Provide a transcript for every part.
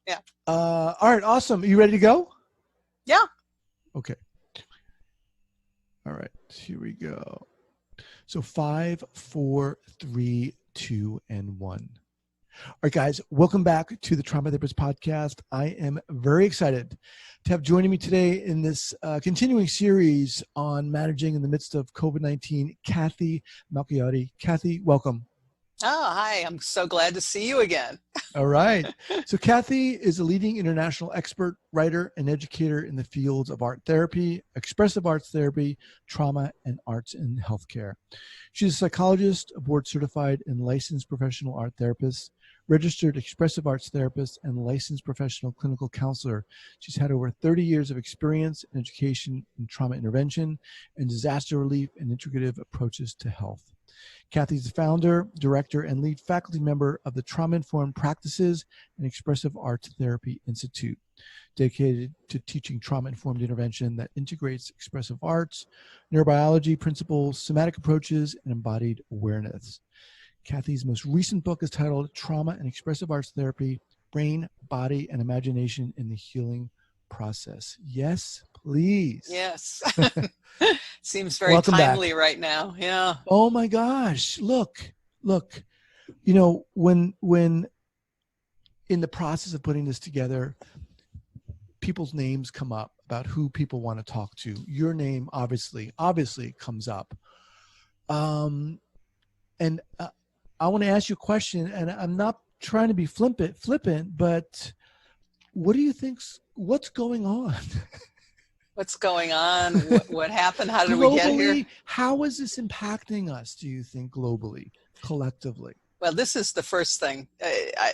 Yeah. All right. Awesome. Are you ready to go? Yeah. Okay. All right. Here we go. So 5, 4, 3, 2, and 1. All right, guys, welcome back to the Trauma Therapist Podcast. I am very excited to have joining me today in this continuing series on managing in the midst of COVID-19, Cathy Malchiodi. Cathy, welcome. Oh, hi. I'm so glad to see you again. All right. So Cathy is a leading international expert, writer, and educator in the fields of art therapy, expressive arts therapy, trauma, and arts in healthcare. She's a psychologist, a board-certified and licensed professional art therapist, registered expressive arts therapist, and licensed professional clinical counselor. She's had over 30 years of experience in education in trauma intervention and disaster relief and integrative approaches to health. Cathy's the founder, director, and lead faculty member of the Trauma-Informed Practices and Expressive Arts Therapy Institute, dedicated to teaching trauma-informed intervention that integrates expressive arts, neurobiology principles, somatic approaches, and embodied awareness. Cathy's most recent book is titled Trauma and Expressive Arts Therapy, Brain, Body, and Imagination in the Healing Process. Yes, please. Yes. Seems very Welcome timely back. right now. Yeah. Oh my gosh. Look, you know, when in the process of putting this together, people's names come up about who people want to talk to. Your name obviously comes up. And I want to ask you a question, and I'm not trying to be flippant, but what do you think's what's going on? What's going on? What happened? How did Globally, we get here? how is this impacting us, do you think, globally, collectively? Well, this is the first thing,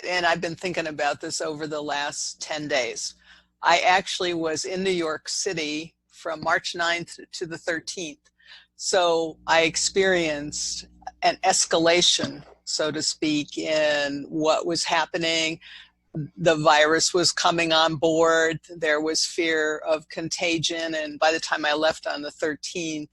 and I've been thinking about this over the last 10 days. I actually was in New York City from March 9th to the 13th. So I experienced an escalation, so to speak, in what was happening. The virus was coming on board. There was fear of contagion. And by the time I left on the 13th,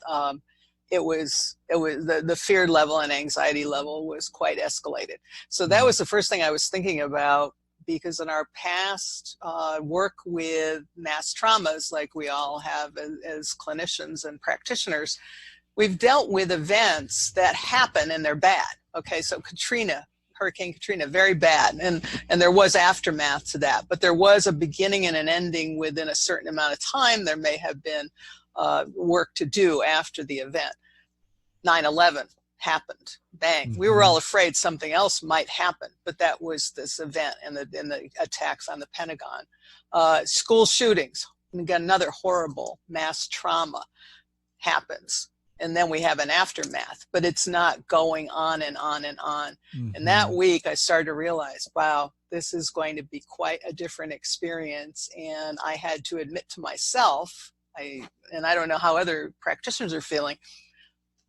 it was the fear level and anxiety level was quite escalated. So that was the first thing I was thinking about, because in our past work with mass traumas, like we all have as clinicians and practitioners, we've dealt with events that happen and they're bad. Okay, so Hurricane Katrina, very bad. And there was aftermath to that, but there was a beginning and an ending within a certain amount of time. There may have been work to do after the event. 9/11 happened, bang. We were all afraid something else might happen, but that was this event and the attacks on the Pentagon. School shootings, again, another horrible mass trauma happens. And then we have an aftermath, but it's not going on and on and on. And that week I started to realize, wow, this is going to be quite a different experience. And I had to admit to myself, and I don't know how other practitioners are feeling,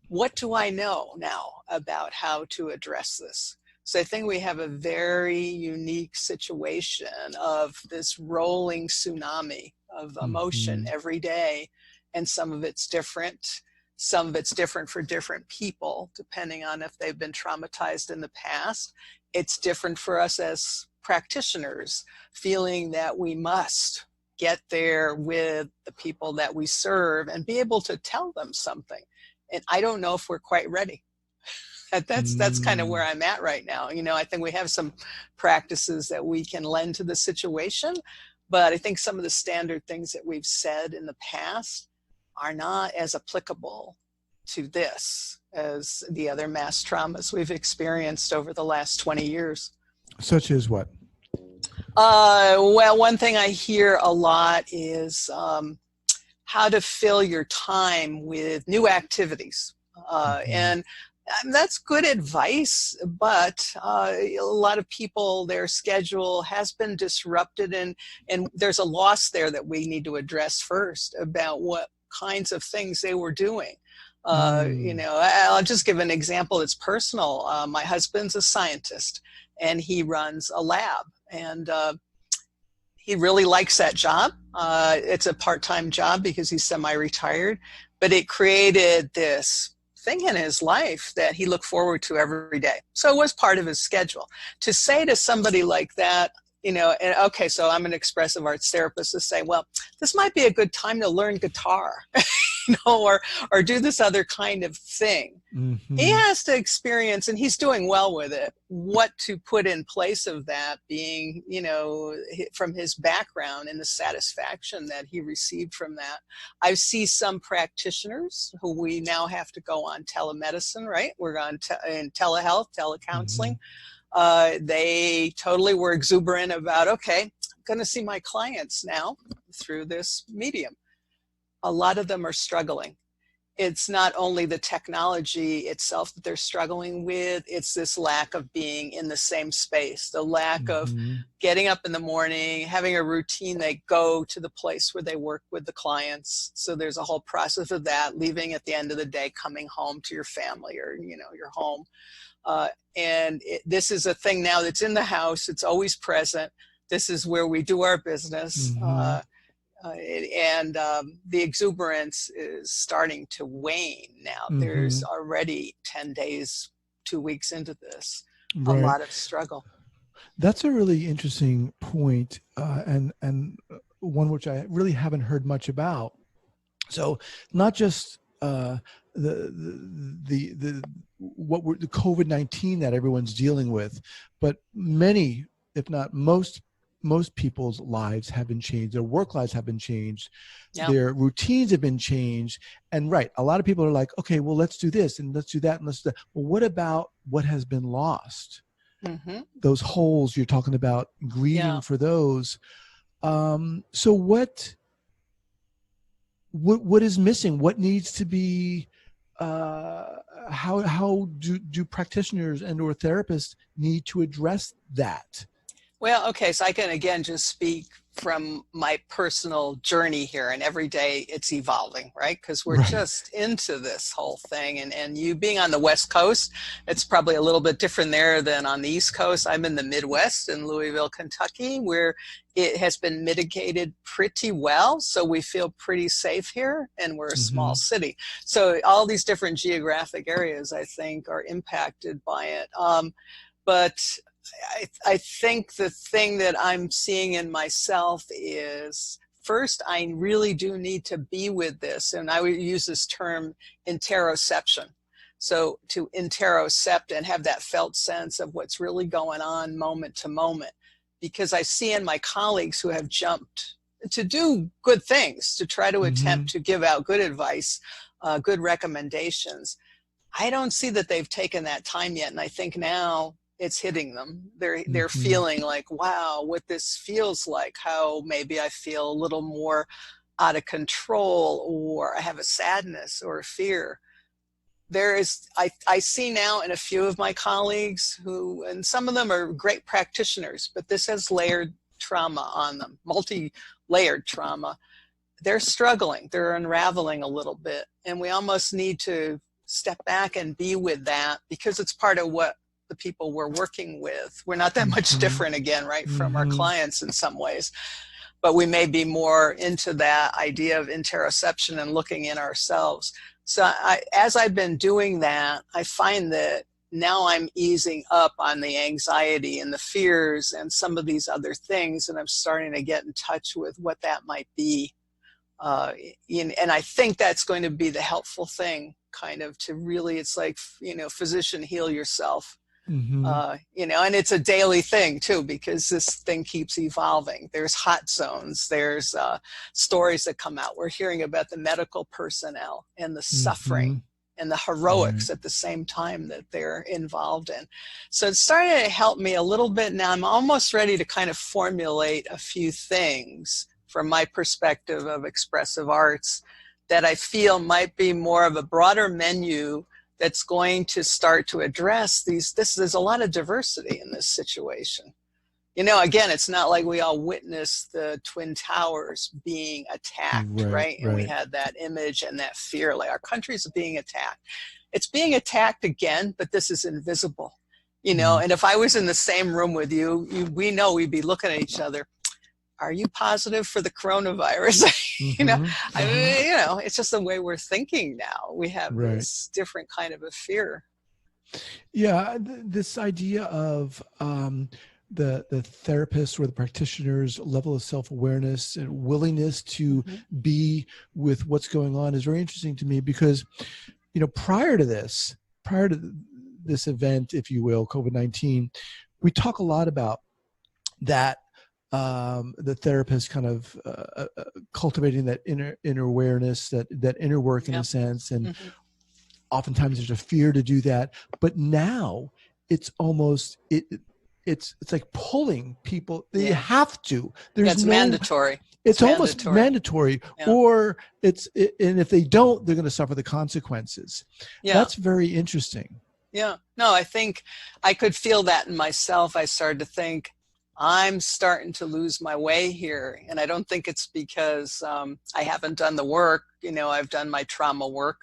what do I know now about how to address this? So I think we have a very unique situation of this rolling tsunami of emotion every day. And some of it's different. Some of it's different for different people, depending on if they've been traumatized in the past. It's different for us as practitioners, feeling that we must get there with the people that we serve and be able to tell them something. And I don't know if we're quite ready. That's kind of where I'm at right now. You know, I think we have some practices that we can lend to the situation, but I think some of the standard things that we've said in the past are not as applicable to this as the other mass traumas we've experienced over the last 20 years. Such as what? Well, one thing I hear a lot is how to fill your time with new activities. And that's good advice, but a lot of people, their schedule has been disrupted, and there's a loss there that we need to address first about what kinds of things they were doing. You know, I'll just give an example that's personal. My husband's a scientist and he runs a lab, and he really likes that job. It's a part-time job because he's semi-retired, but it created this thing in his life that he looked forward to every day. So it was part of his schedule. To say to somebody like that, and okay, so I'm an expressive arts therapist to say, well, this might be a good time to learn guitar, or do this other kind of thing. Mm-hmm. He has to experience, and he's doing well with it, what to put in place of that being, from his background and the satisfaction that he received from that. I see some practitioners who we now have to go on telemedicine, right? We're on in telehealth, telecounseling. Mm-hmm. They totally were exuberant about, okay, I'm going to see my clients now through this medium. A lot of them are struggling. It's not only the technology itself that they're struggling with, it's this lack of being in the same space, the lack Mm-hmm. of getting up in the morning, having a routine. They go to the place where they work with the clients. So there's a whole process of that, leaving at the end of the day, coming home to your family or, your home. This is a thing now that's in the house. It's always present. This is where we do our business. Mm-hmm. The exuberance is starting to wane now. Mm-hmm. There's already 10 days, 2 weeks into this, right. A lot of struggle. That's a really interesting point, and one which I really haven't heard much about. So not just the COVID-19 that everyone's dealing with, but many, if not most people's lives have been changed. Their work lives have been changed. Yeah. Their routines have been changed. And right, a lot of people are like, okay, well, let's do this and let's do that and let's do that. Well, what about what has been lost? Mm-hmm. Those holes you're talking about, grieving for those. So what is missing? What needs to be? How do practitioners and or therapists need to address that? Well, okay, so I can again just speak from my personal journey here, and every day it's evolving, right? Because we're just into this whole thing, and you being on the West Coast, it's probably a little bit different there than on the East Coast. I'm in the Midwest in Louisville, Kentucky, where it has been mitigated pretty well, so we feel pretty safe here, and we're a small city. So all these different geographic areas, I think, are impacted by it. But I think the thing that I'm seeing in myself is, first, I really do need to be with this. And I would use this term interoception. So to interocept and have that felt sense of what's really going on moment to moment. Because I see in my colleagues who have jumped to do good things, to try to attempt to give out good advice, good recommendations. I don't see that they've taken that time yet. And I think now it's hitting them. They're feeling like, wow, what this feels like, how maybe I feel a little more out of control, or I have a sadness or a fear. I see now in a few of my colleagues who, and some of them are great practitioners, but this has layered trauma on them, multi-layered trauma. They're struggling, they're unraveling a little bit. And we almost need to step back and be with that, because it's part of what the people we're working with. We're not that much different, again, right, from our clients in some ways, but we may be more into that idea of interoception and looking in ourselves. So as I've been doing that, I find that now I'm easing up on the anxiety and the fears and some of these other things, and I'm starting to get in touch with what that might be. And I think that's going to be the helpful thing, kind of, to really, it's like, physician, heal yourself. And it's a daily thing too, because this thing keeps evolving. There's hot zones, there's stories that come out. We're hearing about the medical personnel and the suffering and the heroics at the same time that they're involved in. So it's starting to help me a little bit now. I'm almost ready to kind of formulate a few things from my perspective of expressive arts that I feel might be more of a broader menu that's going to start to address these. There's a lot of diversity in this situation. Again, it's not like we all witnessed the Twin Towers being attacked, right? And we had that image and that fear, like our country's being attacked. It's being attacked again, but this is invisible, and if I was in the same room with you, we know we'd be looking at each other. Are you positive for the coronavirus? It's just the way we're thinking now. We have this different kind of a fear. Yeah, this idea of the therapist or the practitioner's level of self-awareness and willingness to be with what's going on is very interesting to me, because, you know, prior to this event, if you will, COVID-19, we talk a lot about that, the therapist kind of cultivating that inner awareness, that inner work in a sense, and oftentimes there's a fear to do that. But now it's almost it's like pulling people. They have to. There's mandatory. It's almost mandatory, or and if they don't, they're going to suffer the consequences. That's very interesting. Yeah. No, I think I could feel that in myself. I started to think, I'm starting to lose my way here. And I don't think it's because I haven't done the work. You know, I've done my trauma work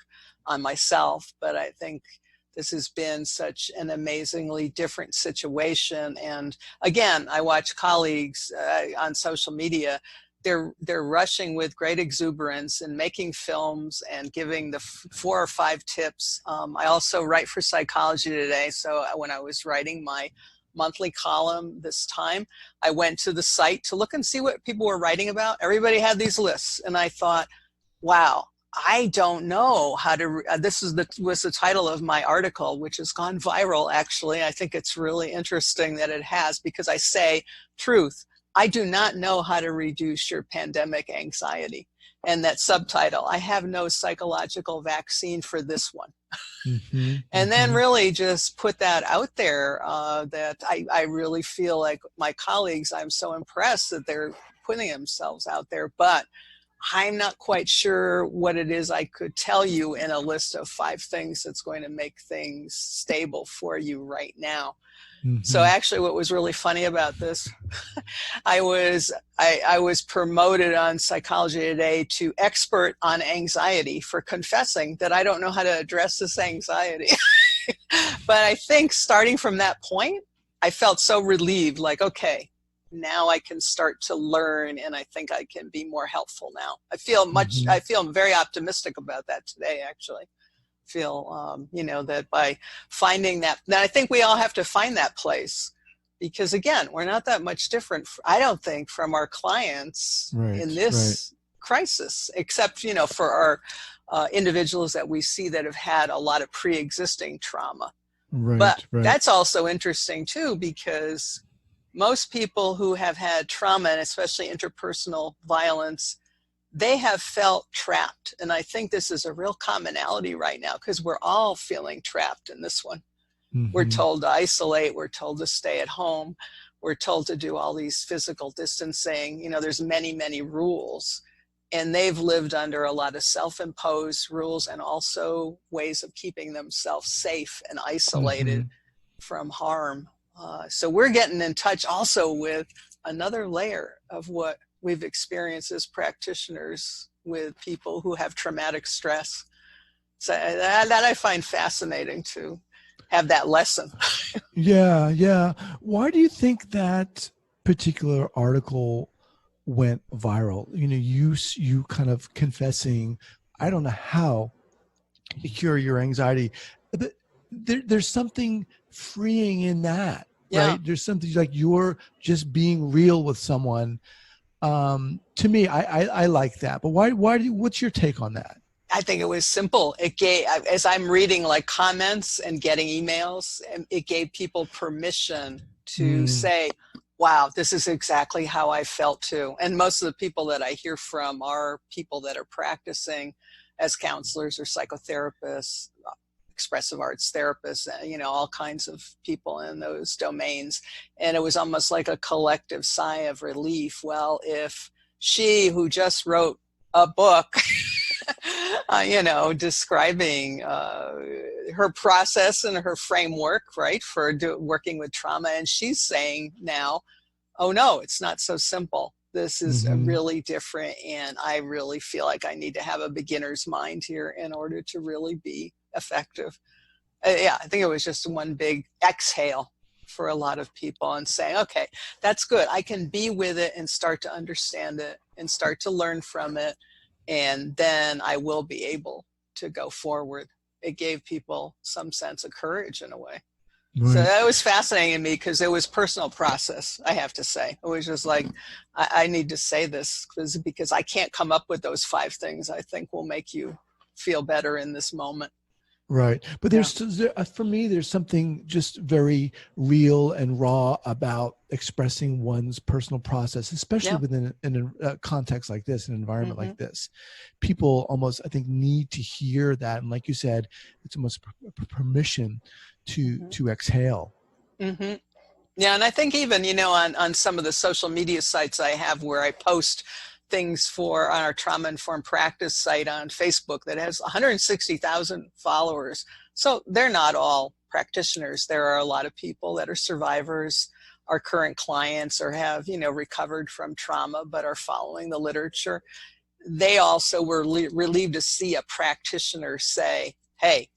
on myself, but I think this has been such an amazingly different situation. And again, I watch colleagues on social media. They're rushing with great exuberance and making films and giving the 4 or 5 tips. I also write for Psychology Today. So when I was writing my monthly column this time, I went to the site to look and see what people were writing about. Everybody had these lists. And I thought, wow, I don't know how to, this was the title of my article, which has gone viral, actually. I think it's really interesting that it has, because I say, truth, I do not know how to reduce your pandemic anxiety. And that subtitle, I have no psychological vaccine for this one. And then really just put that out there, that I really feel like my colleagues, I'm so impressed that they're putting themselves out there, but I'm not quite sure what it is I could tell you in a list of 5 things that's going to make things stable for you right now. So actually what was really funny about this, I was promoted on Psychology Today to expert on anxiety for confessing that I don't know how to address this anxiety. But I think starting from that point, I felt so relieved, like, okay, now I can start to learn, and I think I can be more helpful now. I feel very optimistic about that today, actually. Feel, you know, that by finding that, then I think we all have to find that place, because again, we're not that much different, I don't think, from our clients in this crisis, except, you know, for our individuals that we see that have had a lot of pre-existing trauma. But that's also interesting too, because most people who have had trauma, and especially interpersonal violence, they have felt trapped. And I think this is a real commonality right now, because we're all feeling trapped in this one. We're told to isolate. We're told to stay at home. We're told to do all these physical distancing. You know, there's many, many rules. And they've lived under a lot of self-imposed rules, and also ways of keeping themselves safe and isolated from harm. So we're getting in touch also with another layer of what we've experienced as practitioners with people who have traumatic stress. So that I find fascinating, to have that lesson. Yeah. Why do you think that particular article went viral? You know, you kind of confessing, I don't know how to cure your anxiety, but there's something freeing in that, right? There's something like you're just being real with someone. To me, I like that. But what's your take on that? I think it was simple. It gave, as I'm reading like comments and getting emails, it gave people permission to say, wow, this is exactly how I felt too. And most of the people that I hear from are people that are practicing as counselors or psychotherapists, expressive arts therapists, you know, all kinds of people in those domains. And it was almost like a collective sigh of relief. Well, if she, who just wrote a book, you know, describing her process and her framework, right, for working with trauma, and she's saying now, oh no, it's not so simple. This is really different, and I really feel like I need to have a beginner's mind here in order to really be effective. Yeah, I think it was just one big exhale for a lot of people, and saying, okay, that's good. I can be with it and start to understand it and start to learn from it, and then I will be able to go forward. It gave people some sense of courage in a way. So Right. that was fascinating to me because it was personal process, I have to say. It was just like, I need to say this because I can't come up with those 5 things I think will make you feel better in this moment. Right. But Yeah. for me, there's something just very real and raw about expressing one's personal process, especially Yeah. within a context like this, an environment Mm-hmm. like this. People almost, I think, need to hear that. And like you said, it's almost permission to exhale. Mm-hmm. Yeah, and I think even, on some of the social media sites I have where I post things on our trauma informed practice site on Facebook that has 160,000 followers. So they're not all practitioners. There are a lot of people that are survivors, are current clients, or have, recovered from trauma, but are following the literature. They also were relieved to see a practitioner say, hey,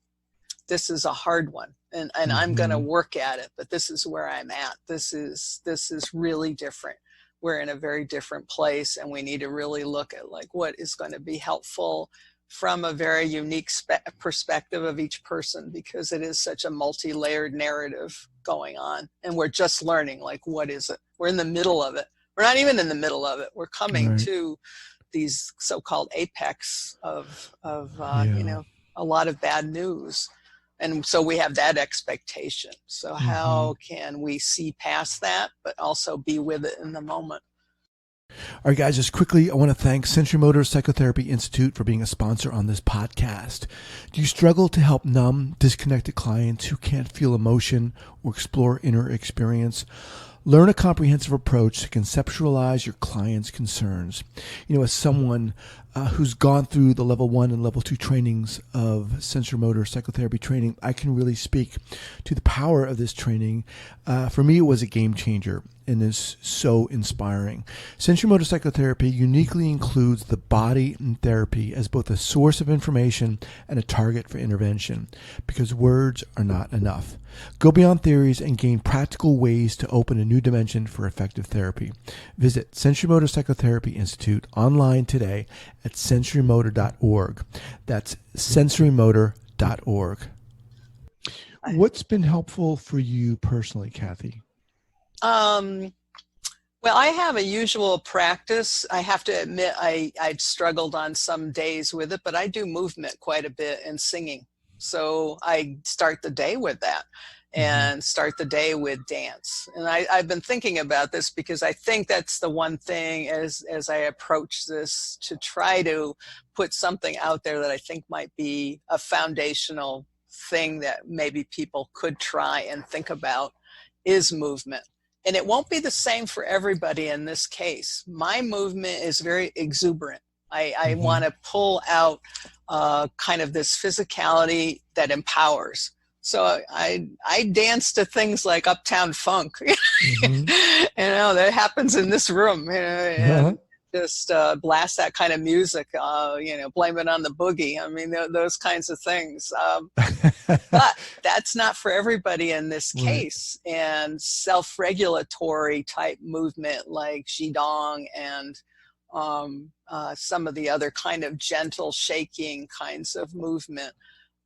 this is a hard one, and I'm going to work at it, but this is where I'm at. This is really different. We're in a very different place, and we need to really look at like what is going to be helpful from a very unique perspective of each person, because it is such a multi-layered narrative going on, and we're just learning like what is it. We're in the middle of it. We're not even in the middle of it. We're coming Right. to these so-called apex of Yeah. a lot of bad news. And so we have that expectation. So how can we see past that, but also be with it in the moment? All right, guys, just quickly, I want to thank Sensorimotor Psychotherapy Institute for being a sponsor on this podcast. Do you struggle to help numb, disconnected clients who can't feel emotion or explore inner experience? Learn a comprehensive approach to conceptualize your client's concerns. As someone who's gone through the level 1 and level 2 trainings of sensorimotor psychotherapy training, I can really speak to the power of this training. For me, it was a game changer and is so inspiring. Sensorimotor psychotherapy uniquely includes the body in therapy as both a source of information and a target for intervention, because words are not enough. Go beyond theories and gain practical ways to open a new dimension for effective therapy. Visit Sensorimotor Psychotherapy Institute online today at sensorimotor.org. That's sensorimotor.org. What's been helpful for you personally, Cathy? Well, I have a usual practice. I have to admit I've struggled on some days with it, but I do movement quite a bit and singing. So I start the day with that and start the day with dance. And I've been thinking about this because I think that's the one thing as I approach this, to try to put something out there that I think might be a foundational thing that maybe people could try and think about, is movement. And it won't be the same for everybody in this case. My movement is very exuberant. I want to pull out kind of this physicality that empowers. So I dance to things like Uptown Funk, that happens in this room, and just blast that kind of music, blame it on the boogie. I mean, those kinds of things. But that's not for everybody in this case. Right. And self-regulatory type movement like Qigong and some of the other kind of gentle shaking kinds of movement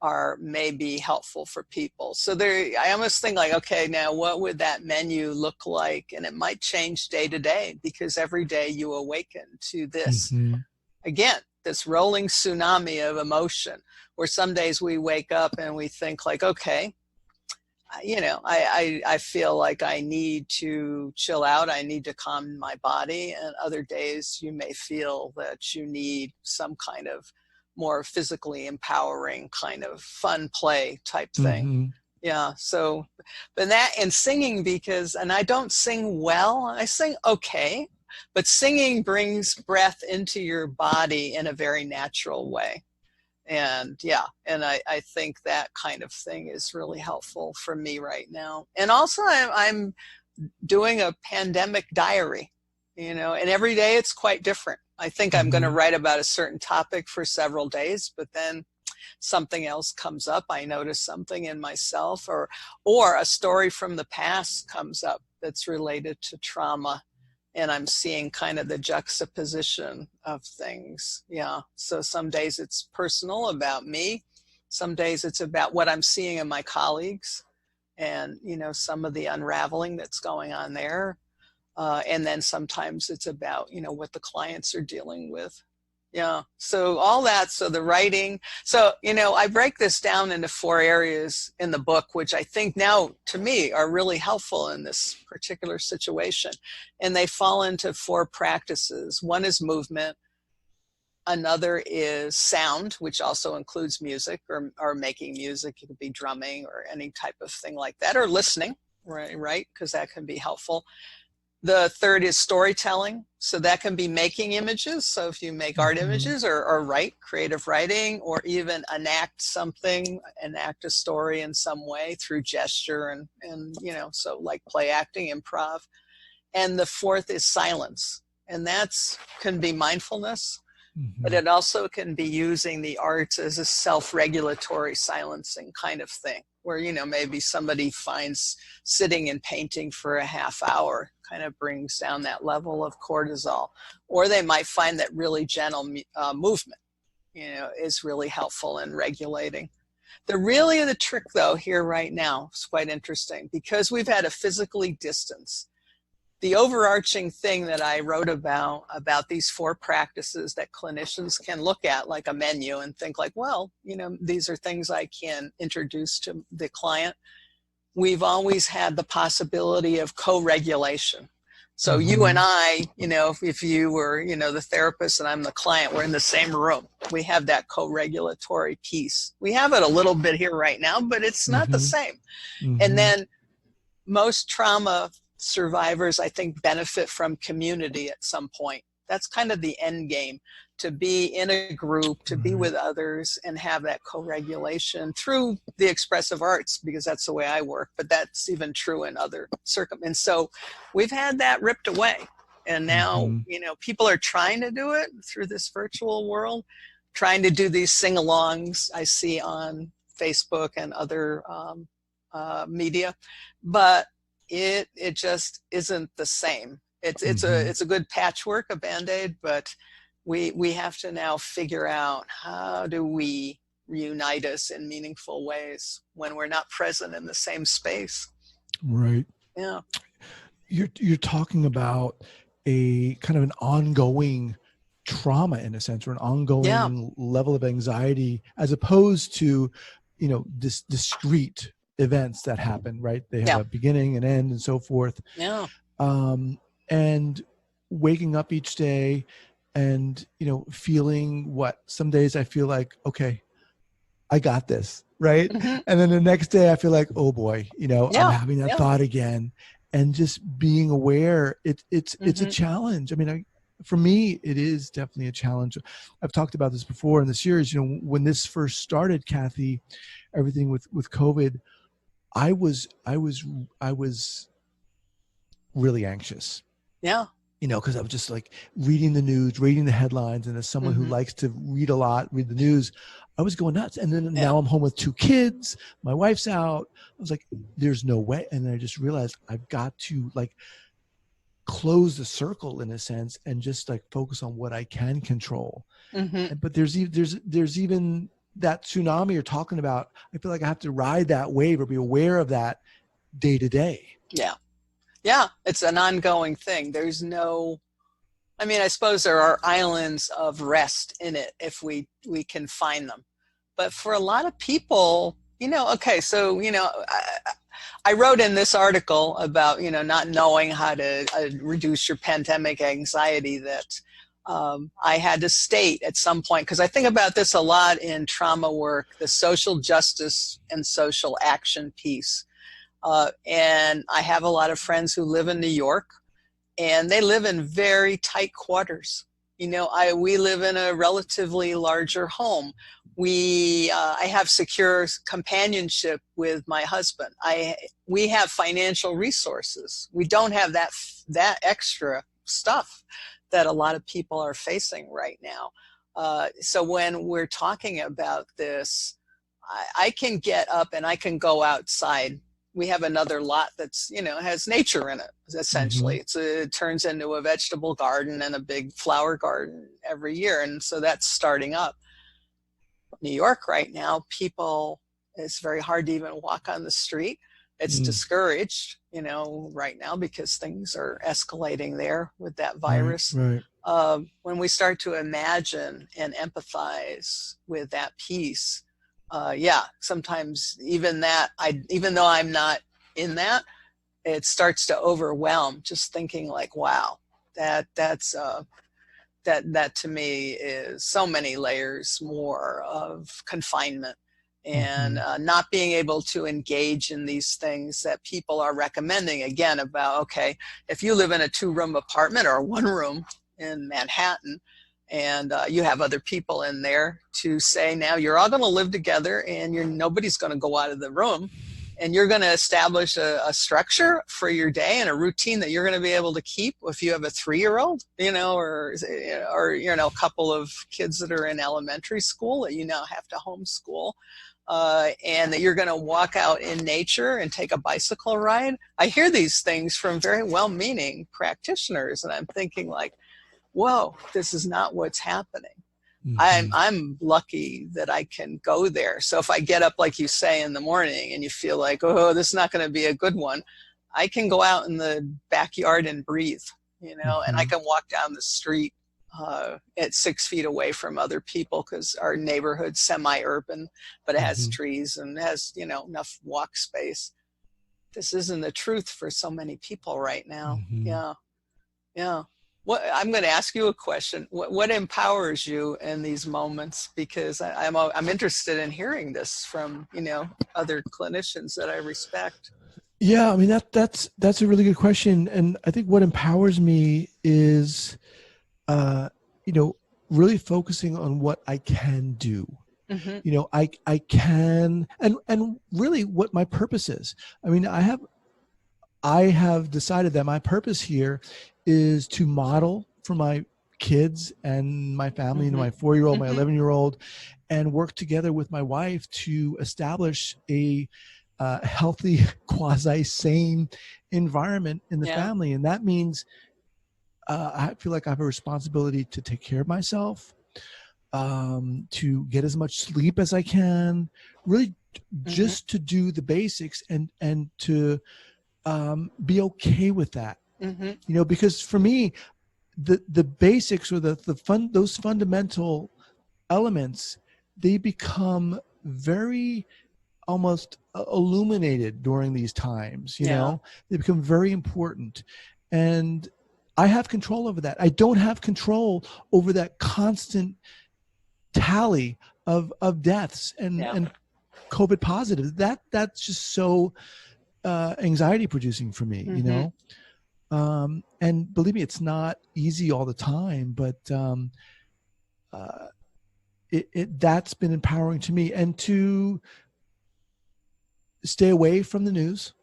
are maybe helpful for people. So I almost think like, okay, now what would that menu look like? And it might change day to day, because every day you awaken to this, again, this rolling tsunami of emotion, where some days we wake up and we think like, okay, I feel like I need to chill out. I need to calm my body. And other days you may feel that you need some kind of more physically empowering kind of fun play type thing. Yeah. So, but that and singing, and I don't sing well, I sing okay, but singing brings breath into your body in a very natural way. And I think that kind of thing is really helpful for me right now. And also I'm doing a pandemic diary, and every day it's quite different. I think I'm going to write about a certain topic for several days, but then something else comes up. I notice something in myself, or a story from the past comes up that's related to trauma. And I'm seeing kind of the juxtaposition of things. Yeah. So some days it's personal about me. Some days it's about what I'm seeing in my colleagues. and, some of the unraveling that's going on there. And then sometimes it's about, what the clients are dealing with. Yeah. So all that. So the writing. So, I break this down into 4 areas in the book, which I think now to me are really helpful in this particular situation. And they fall into 4 practices. One is movement. Another is sound, which also includes music or making music. It could be drumming or any type of thing like that, or listening, right? Because that can be helpful. The third is storytelling. So that can be making images. So if you make art images or write, creative writing, or even enact a story in some way through gesture and so like play acting, improv. And the fourth is silence. And that's can be mindfulness, but it also can be using the arts as a self-regulatory silencing kind of thing, where, maybe somebody finds sitting and painting for a half hour kind of brings down that level of cortisol. Or they might find that really gentle movement, is really helpful in regulating. The trick, though, here right now is quite interesting, because we've had to physically distance. The overarching thing that I wrote about these 4 practices that clinicians can look at like a menu and think like, well, these are things I can introduce to the client. We've always had the possibility of co-regulation. So you and I, if you were, the therapist and I'm the client, we're in the same room. We have that co-regulatory piece. We have it a little bit here right now, but it's not the same. And then most trauma survivors, I think, benefit from community at some point. That's kind of the end game, to be in a group, to be with others and have that co-regulation through the expressive arts, because that's the way I work, but that's even true in other circumstances. And so we've had that ripped away. And now, people are trying to do it through this virtual world, trying to do these sing-alongs I see on Facebook and other media, but it just isn't the same. It's a good patchwork, a Band-Aid, but we have to now figure out, how do we reunite us in meaningful ways when we're not present in the same space? Right. Yeah. You're talking about a kind of an ongoing trauma, in a sense, or an ongoing level of anxiety, as opposed to, this discrete events that happen, right? They have a beginning and end and so forth. Yeah. And waking up each day and, feeling some days I feel like, okay, I got this, right? And then the next day I feel like, oh boy, I'm having that thought again. And just being aware, it's a challenge. I mean, for me, it is definitely a challenge. I've talked about this before in the series, when this first started, Cathy, everything with COVID, I was really anxious. Yeah. Because I was just like reading the news, reading the headlines. And as someone who likes to read the news, I was going nuts. And then now I'm home with 2 kids. My wife's out. I was like, there's no way. And then I just realized I've got to close the circle, in a sense, and just focus on what I can control. But there's even that tsunami you're talking about. I feel like I have to ride that wave or be aware of that day to day. Yeah. Yeah. It's an ongoing thing. There's I suppose there are islands of rest in it if we can find them. But for a lot of people, I wrote in this article about, not knowing how to reduce your pandemic anxiety, that I had to state at some point, because I think about this a lot in trauma work, the social justice and social action piece. And I have a lot of friends who live in New York, and they live in very tight quarters. We live in a relatively larger home. I have secure companionship with my husband. We have financial resources. We don't have that extra stuff that a lot of people are facing right now. So when we're talking about this, I can get up and I can go outside. We have another lot that's, has nature in it, essentially. It turns into a vegetable garden and a big flower garden every year. And so that's starting up. New York right now, it's very hard to even walk on the street. It's discouraged, right now because things are escalating there with that virus. Right. When we start to imagine and empathize with that piece, sometimes even though I'm not in that, it starts to overwhelm, just thinking like, wow, that to me is so many layers more of confinement and not being able to engage in these things that people are recommending, again, about, okay, if you live in a 2-room apartment or a 1-room in Manhattan, and you have other people in there, to say, now you're all going to live together and nobody's going to go out of the room, and you're going to establish a structure for your day and a routine that you're going to be able to keep if you have a 3-year-old, or a couple of kids that are in elementary school that you now have to homeschool, and that you're going to walk out in nature and take a bicycle ride. I hear these things from very well-meaning practitioners, and I'm thinking like, whoa, this is not what's happening. I'm lucky that I can go there. So if I get up, like you say, in the morning and you feel like, oh, this is not going to be a good one, I can go out in the backyard and breathe, and I can walk down the street at 6 feet away from other people, because our neighborhood's semi-urban, but it has trees and has, enough walk space. This isn't the truth for so many people right now. Yeah. I'm going to ask you a question. What empowers you in these moments? Because I'm interested in hearing this from, other clinicians that I respect. Yeah, I mean, that's a really good question. And I think what empowers me is, really focusing on what I can do. I can, and really what my purpose is. I mean, I have decided that my purpose here is to model for my kids and my family, my 4-year-old, my 11-year-old, and work together with my wife to establish a healthy, quasi-sane environment in the family. And that means I feel like I have a responsibility to take care of myself, to get as much sleep as I can, really just to do the basics and to be okay with that. Because for me, the basics or those fundamental elements, they become very almost illuminated during these times. They become very important, and I have control over that. I don't have control over that constant tally of deaths and COVID positive. That's just so anxiety producing for me, and believe me, it's not easy all the time, but that's been empowering to me, and to stay away from the news,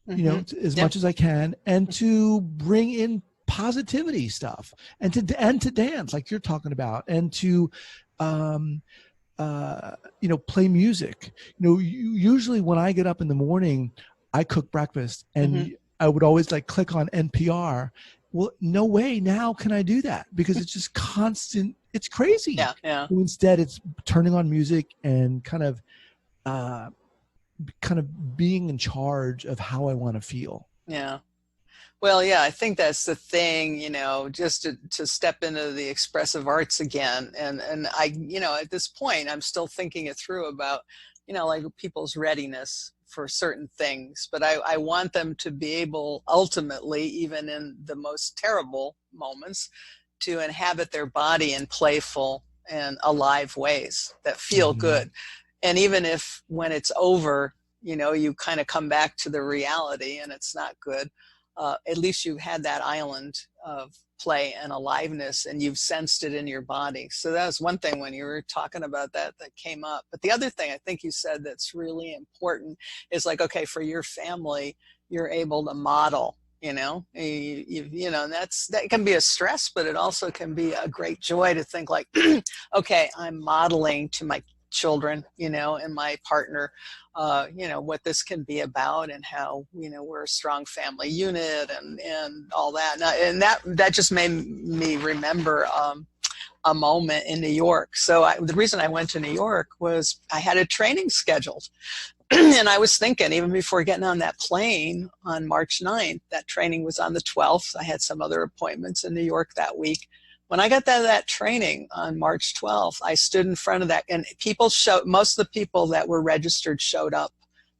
as much as I can, and to bring in positivity stuff, and to dance like you're talking about, and to play music. Usually when I get up in the morning, I cook breakfast, and I would always click on NPR. Well, no way now can I do that, because it's just constant. It's crazy. Yeah. So instead, it's turning on music and kind of being in charge of how I want to feel. Yeah. Well, yeah, I think that's the thing, just to step into the expressive arts again. And I, at this point, I'm still thinking it through about, people's readiness for certain things, but I want them to be able, ultimately, even in the most terrible moments, to inhabit their body in playful and alive ways that feel good. And even if when it's over, you kind of come back to the reality and it's not good, at least you've had that island of play and aliveness, and you've sensed it in your body. So that was one thing when you were talking about that came up. But the other thing I think you said that's really important is okay, for your family, you're able to model, and that can be a stress, but it also can be a great joy to think okay, I'm modeling to my children, and my partner, what this can be about, and how, we're a strong family unit, and all that. And that just made me remember a moment in New York. So the reason I went to New York was I had a training scheduled And I was thinking, even before getting on that plane on March 9th, that training was on the 12th. I had some other appointments in New York that week. When I got that training on March 12th, I stood in front of that, and most of the people that were registered showed up.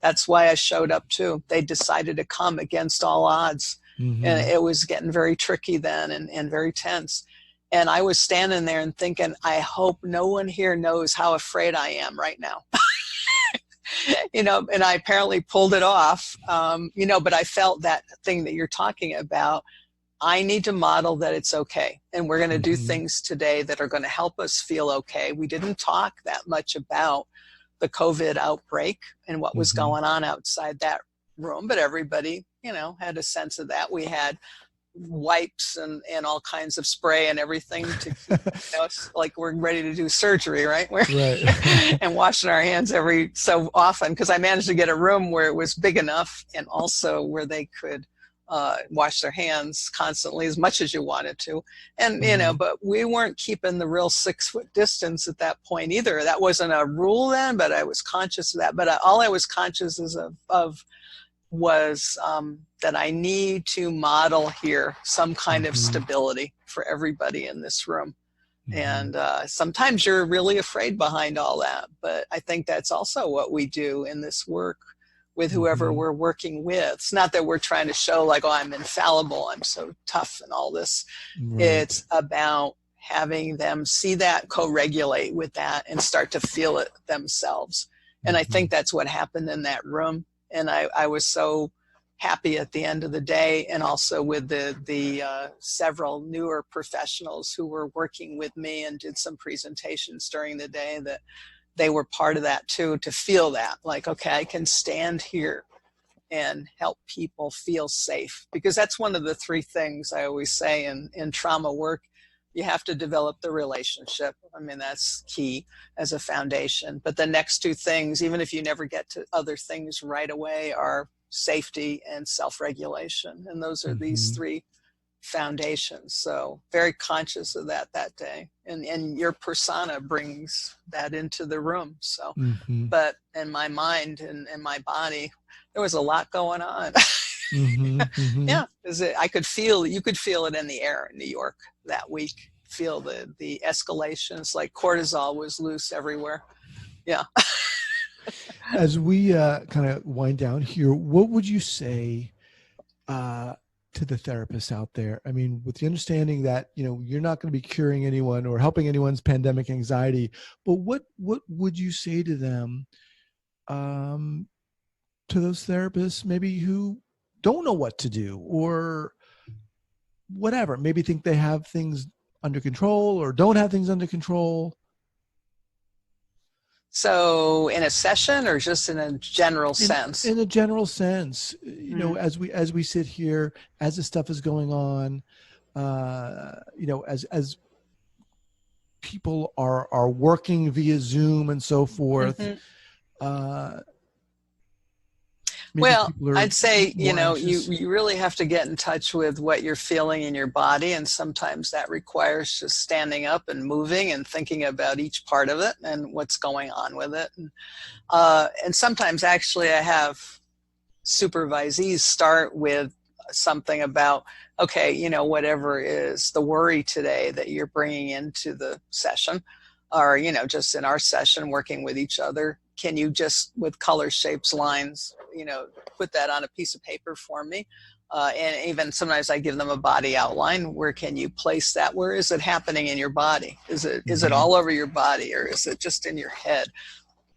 That's why I showed up too. They decided to come against all odds. Mm-hmm. And it was getting very tricky then and very tense. And I was standing there and thinking, I hope no one here knows how afraid I am right now. And I apparently pulled it off, but I felt that thing that you're talking about. I need to model that it's okay. And we're going to do things today that are going to help us feel okay. We didn't talk that much about the COVID outbreak and what was going on outside that room, but everybody, had a sense of that. We had wipes and all kinds of spray and everything to, like we're ready to do surgery, right? Right. And washing our hands every so often, because I managed to get a room where it was big enough and also where they could wash their hands constantly as much as you wanted to. And, but we weren't keeping the real 6-foot distance at that point either. That wasn't a rule then, but I was conscious of that. But all I was conscious of was that I need to model here some kind of stability for everybody in this room. And sometimes you're really afraid behind all that. But I think that's also what we do in this work with whoever we're working with. It's not that we're trying to show like, oh, I'm infallible, I'm so tough and all this. Right. It's about having them see that, co-regulate with that, and start to feel it themselves. And I think that's what happened in that room. And I was so happy at the end of the day, and also with the several newer professionals who were working with me and did some presentations during the day, that they were part of that too, to feel that, like, okay, I can stand here and help people feel safe. Because that's one of the 3 things I always say in trauma work. You have to develop the relationship. I mean, that's key as a foundation. But the next 2 things, even if you never get to other things right away, are safety and self-regulation. And those are these 3 foundations. So very conscious of that day. And your persona brings that into the room. So, but in my mind and in my body, there was a lot going on. Yeah, I could feel, you could feel it in the air in New York that week. Feel the escalations, like cortisol was loose everywhere. Yeah. As we kind of wind down here, what would you say to the therapists out there? I mean, with the understanding that, you're not going to be curing anyone or helping anyone's pandemic anxiety, but what would you say to them, to those therapists maybe who don't know what to do or whatever, maybe think they have things under control or don't have things under control? So in a session or just in a general sense? In a general sense, as we sit here, as this stuff is going on, as people are working via Zoom and so forth. Well, I'd say, you really have to get in touch with what you're feeling in your body. And sometimes that requires just standing up and moving and thinking about each part of it and what's going on with it. And sometimes actually I have supervisees start with something about, okay, whatever is the worry today that you're bringing into the session, or, just in our session, working with each other. Can you just, with color, shapes, lines, put that on a piece of paper for me? And even sometimes I give them a body outline. Where can you place that? Where is it happening in your body? Is it all over your body, or is it just in your head?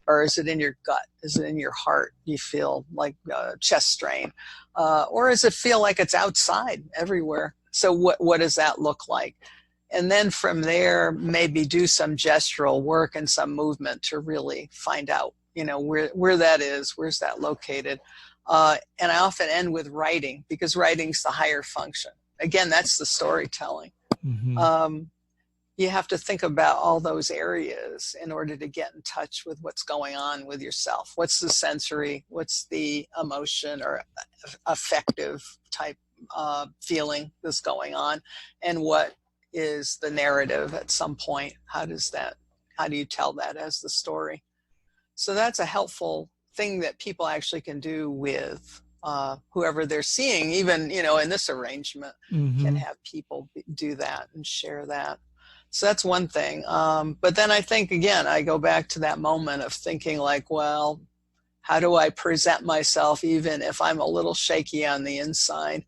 Or is it in your gut? Is it in your heart? You feel like chest strain? Or does it feel like it's outside everywhere? So what does that look like? And then from there, maybe do some gestural work and some movement to really find out, where that is, where's that located. And I often end with writing, because writing's the higher function. Again, that's the storytelling. You have to think about all those areas in order to get in touch with what's going on with yourself. What's the sensory, what's the emotion or affective type feeling that's going on, and what is the narrative at some point? How do you tell that as the story? So that's a helpful thing that people actually can do with whoever they're seeing, even, in this arrangement, can have people do that and share that. So that's one thing. But then I think, again, I go back to that moment of thinking like, well, how do I present myself, even if I'm a little shaky on the inside,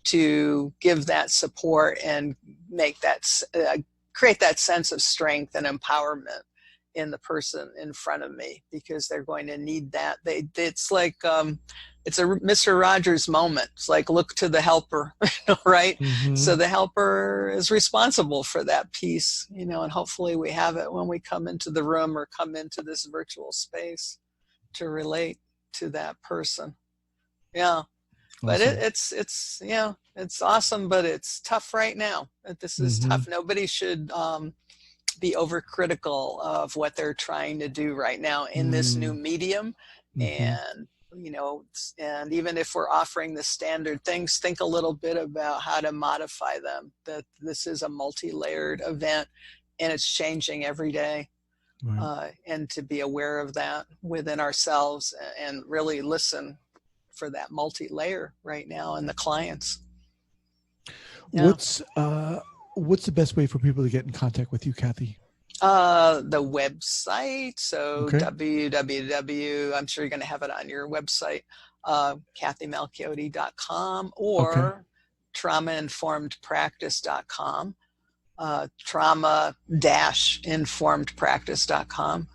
to give that support and make that, create that sense of strength and empowerment in the person in front of me, because they're going to need that. It's like, it's a Mr. Rogers moment. It's like, look to the helper, right? So the helper is responsible for that piece, and hopefully we have it when we come into the room or come into this virtual space to relate to that person. Yeah. But awesome. it's awesome, but it's tough right now. This is tough. Nobody should be overcritical of what they're trying to do right now in this new medium. And, and even if we're offering the standard things, think a little bit about how to modify them, that this is a multi-layered event and it's changing every day. Right. And to be aware of that within ourselves and really listen for that multi-layer right now in the clients. Yeah. What's the best way for people to get in contact with you, Cathy? The website. So www, I'm sure you're going to have it on your website, cathymalchiodi.com or traumainformedpractice.com, trauma-informedpractice.com.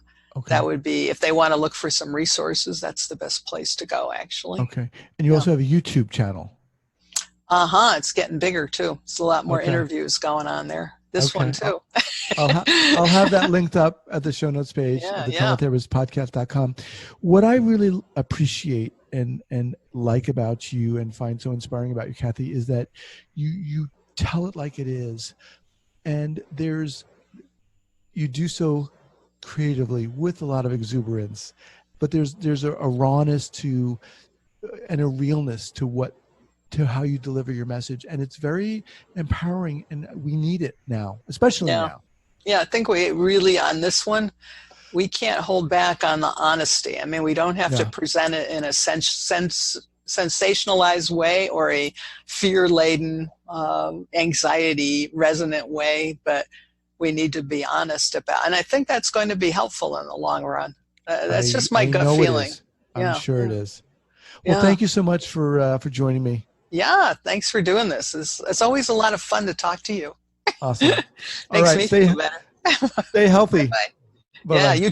That would be, if they want to look for some resources, that's the best place to go, actually. Okay. And you also have a YouTube channel. It's getting bigger too. It's a lot more interviews going on there. This one too. I'll have that linked up at the show notes page at the traumatherapistpodcast.com. What I really appreciate and like about you and find so inspiring about you, Cathy, is that you tell it like it is, and you do so creatively with a lot of exuberance, but there's a rawness to and a realness to how you deliver your message, and it's very empowering, and we need it now, especially now. I think we really, on this one, we can't hold back on the honesty. I mean, we don't have to present it in a sensationalized way or a fear-laden, anxiety resonant way, but we need to be honest about, and I think that's going to be helpful in the long run. That's just my gut feeling. I'm sure it is. Well, thank you so much for joining me. Yeah, thanks for doing this. It's always a lot of fun to talk to you. Awesome. Makes me feel better. Stay healthy. Bye. Yeah, you